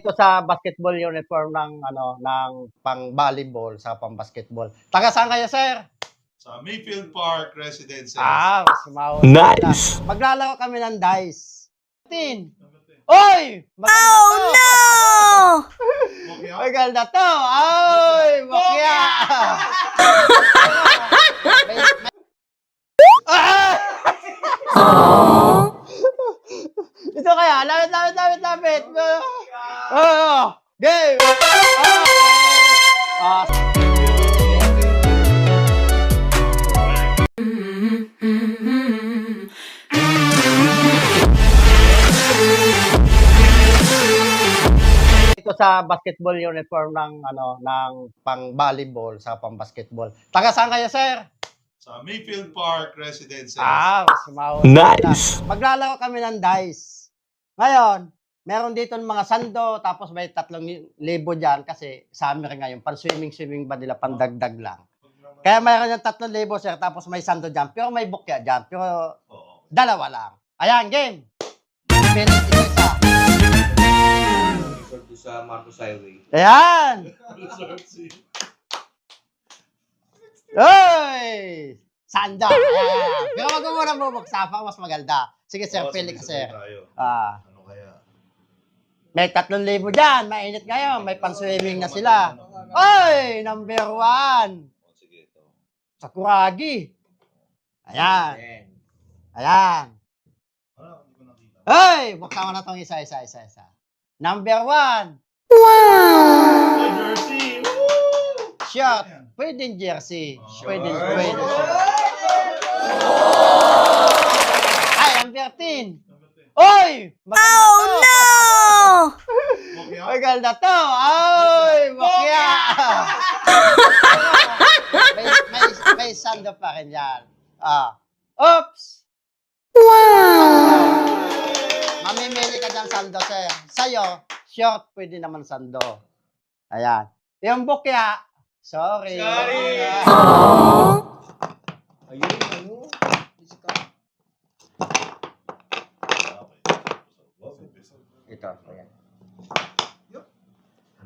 Ito sa basketball uniform ng ng pang-volleyball sa pang-basketball. Taga saan kayo, sir? Sa Mayfield Park Residences. Mas mahusay Nice. na. Maglalaro kami ng dice. Oy! Oh no! Maganda to! Ay! Bakya! Ito kaya, lapit. Game! Ito sa basketball uniform ng ng pang-volleyball sa pang-basketball. Taga saan kayo, sir? Sa Mayfield Park Residences. Mas mahusay Nice. na. Maglalaro kami ng dice. Ngayon, meron dito ng mga sando, tapos may 3,000 dyan kasi summer ngayon, pan-swimming ba nila, pandagdag lang. Kaya mayroon yung 3,000, sir, tapos may sando dyan, pero may bukya dyan, pero dalawa lang. Ayan, game! Pilit isa. Sa Marcos Highway. Ayan! Oy! Sando! Ayan. Pero wag mo muna bubuksa pa, mas maganda. Sige, sir, pili ka, sir. Ano kaya? May 3,000 dyan. Mainit ngayon. May pan-swimming na sila. Oy! Number 1. Sige, ito. Sakuragi. Ayan. Ayan. Hindi ko nakita. Oy! Buksan mo na itong isa. Number 1. Jersey! Short. Pwedeng jersey. Pwede. Ay, number 10. Oy! Oh no! Maganda to! Ay! Bakya! may sando pa rin yan. Oops! Mamimili ka dyan sando, sir. Sa'yo, short, pwede naman sando. Ayan. Yung bukya, sorry. Ayun, ano? Ito, ayan.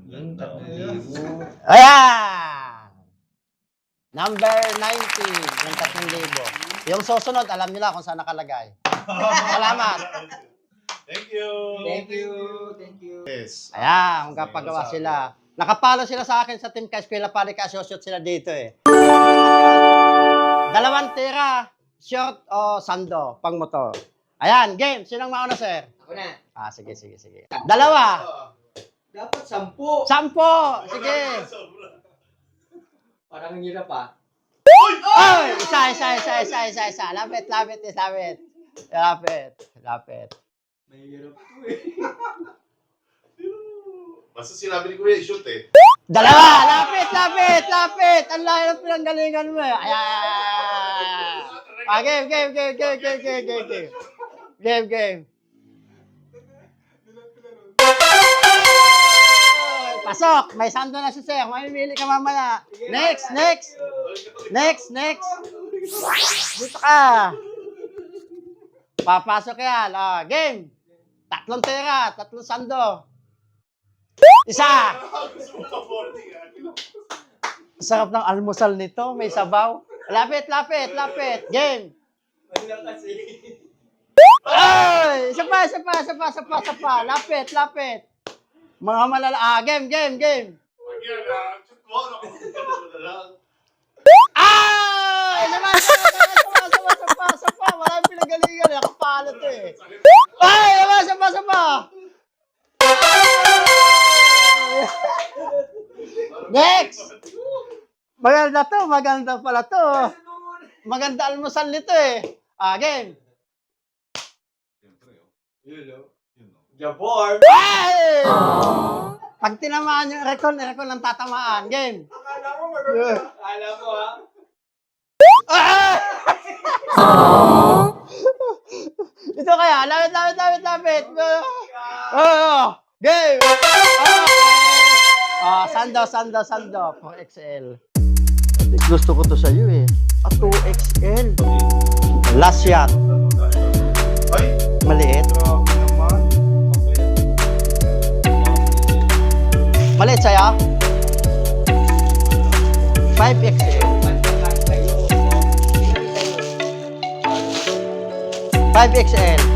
Yung 3,000. Ayan! Number 19, yung 3,000. Yung susunod, alam nila kung saan nakalagay. Salamat. Thank you. Yes. Ayan, kung kapagawa sila. Nakapalo sila sa akin sa Team Ka-Eskwela Pare ka-associate sila dito eh. 2 tira, short o sando, pang motor. Ayan, game. Sinong mauna, sir? Ako na. Sige. 2. Dapat 10. 10. Sige. Parang hirap ah. Oy! Isa. Lapit. Mahirap to eh. Basta sinabi ni Kuya, shoot eh. 2. Lapit. Ang layo ng pinanggalingan mo eh. Ayan. Game. Pasok. May sando na si sir. Mamimili ka mamaya. Next. Dito ka. Papasok yan. Game. 3 tira. 3 sando. Isa. Sarap ng almusal nito. May sabaw. Lapit. Game. Wala kasi. Ay! Isa pa. Lapit. Mga malala. Game. Ay! Sapa. Maraming pinagalingan. Nakapalo to eh. Ay! Sapa. Next! Maganda pala to. Maganda almusal nito eh. Game. Jabor. Ay! Pag tinamaan yung rekon ng tatamaan. Game. Akala ko ha. Ito kaya, lapit. Game. Sando. 4XL. Gusto ko to sa iyo eh. 2XL. Last shot. Ay! Maliit. Grabe naman. 5XL. 5XL.